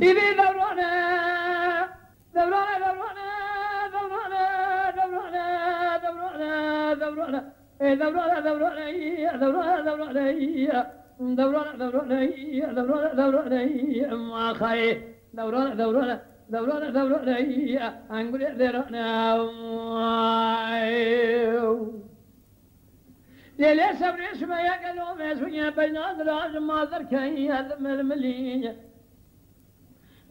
إذا دورنا دورنا دورنا دورنا دورنا دورنا دورنا دورنا دورنا دورنا دورنا دورنا دورنا ما خاي دورنا دورنا دورنا دورنا أنقول دورنا ليلة صبر اسمه يا قلوب اسمه بين أدراج ما ذركي هذا الملية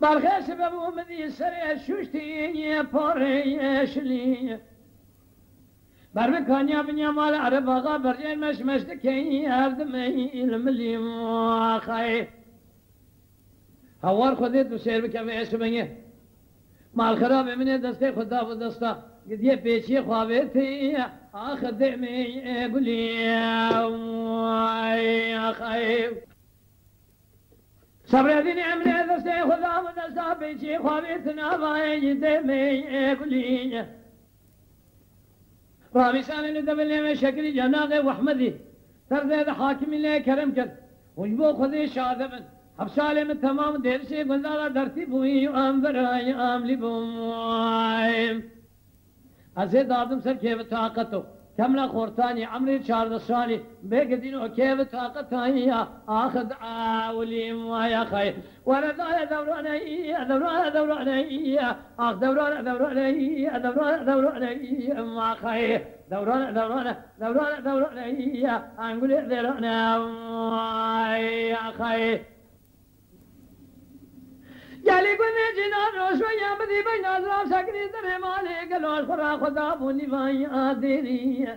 برخي سببه مذي سري شوشتي بوري شلي برمكان يا بني مال عرب غابر جاي مش مشتكي هردمي الملي خاي هوار خذيت وسير بك في اسمه مال خراب من دستي خدا ودستا قد يبيشي خوابتي اخذ دمي قولي يا خاي صبر دين عمري دستي خدا ودستا بيشي خوابتنا باي دمي قولي رامي سان ندبل من شكري جناغي واحمدي ترد حاكم الله كرم كر وجبو خذي شاذبن حبسالي من تمام درسي قلنا درتي بوي أمبراي أملي بوي أزيد آدم سر كيف طاقته كملا خورتاني عمري شارد الصالي بيقدينو كيف طاقتاني آخذ عاولي ويا خير ولدايا دوراني دوراني دوراني آخ دوراني دوراني دوراني دوراني ما خير دوراني دوراني دوراني دوراني أنقول دوراني يا خير جالي قلنا جنان وشوية بدي بين أزراب سكري دري مالي قلوش خرا خدا بوني باي آديري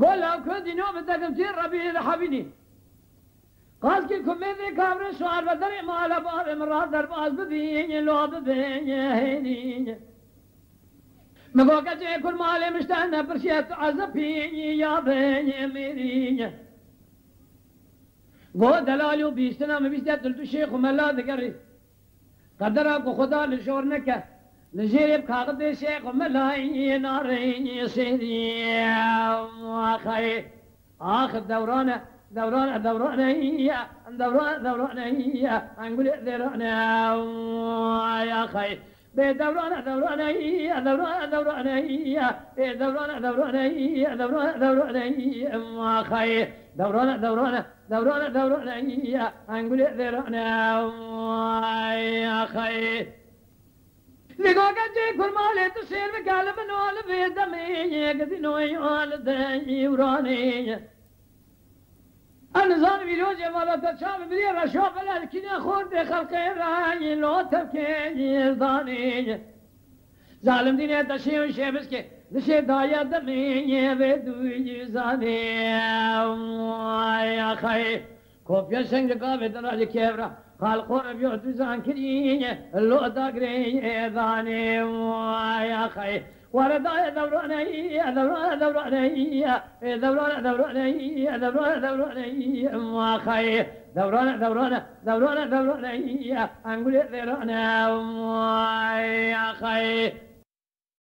قول لو كنت نوم بدكم تير ربي لحبيني قاس كي كميدي كابر سوار بدري مالا بار مرات درباز بدي لو بدي هيني مقوكا جي كل مالي مشتهنا برشيت عزبيني يا بيني ميري گو دلالو بیستنا میں بیستے دلتو شیخ ملا دگری قدرہ کو خدا لشور نکا لجیب کاغد شیخ ملائی نارین سیدی آخی آخ دورانا دورانا دورانا دورانا دورانا انگل دورانا يا خي بدورانا دورانا دورانا دورانا بدورانا دورانا دورانا دورانا ما خي دورانا دورانا دورانا دورانا انقول دورانا يا خي لقوك جي كل مالي تصير بقلب نوال بدمي قدنو يوالدي وراني النظام بيلوجي ولا تشاف بدي رشوف لكن اخور دي خلقي راي لو تبكي ضاني ظالم ديني تشي وشي بسكي دشي دايا دمي بدوي زاني يا خي كوفيا سنگ قابي دراجي كيبرا خالق ربيو تزان كريني اللو داقري ضاني يا خي وردايا دوراني دوراني دوراني دوراني دوراني دوراني دوراني ما خي دوراني دوراني دوراني دوراني انقول دوراني يا خي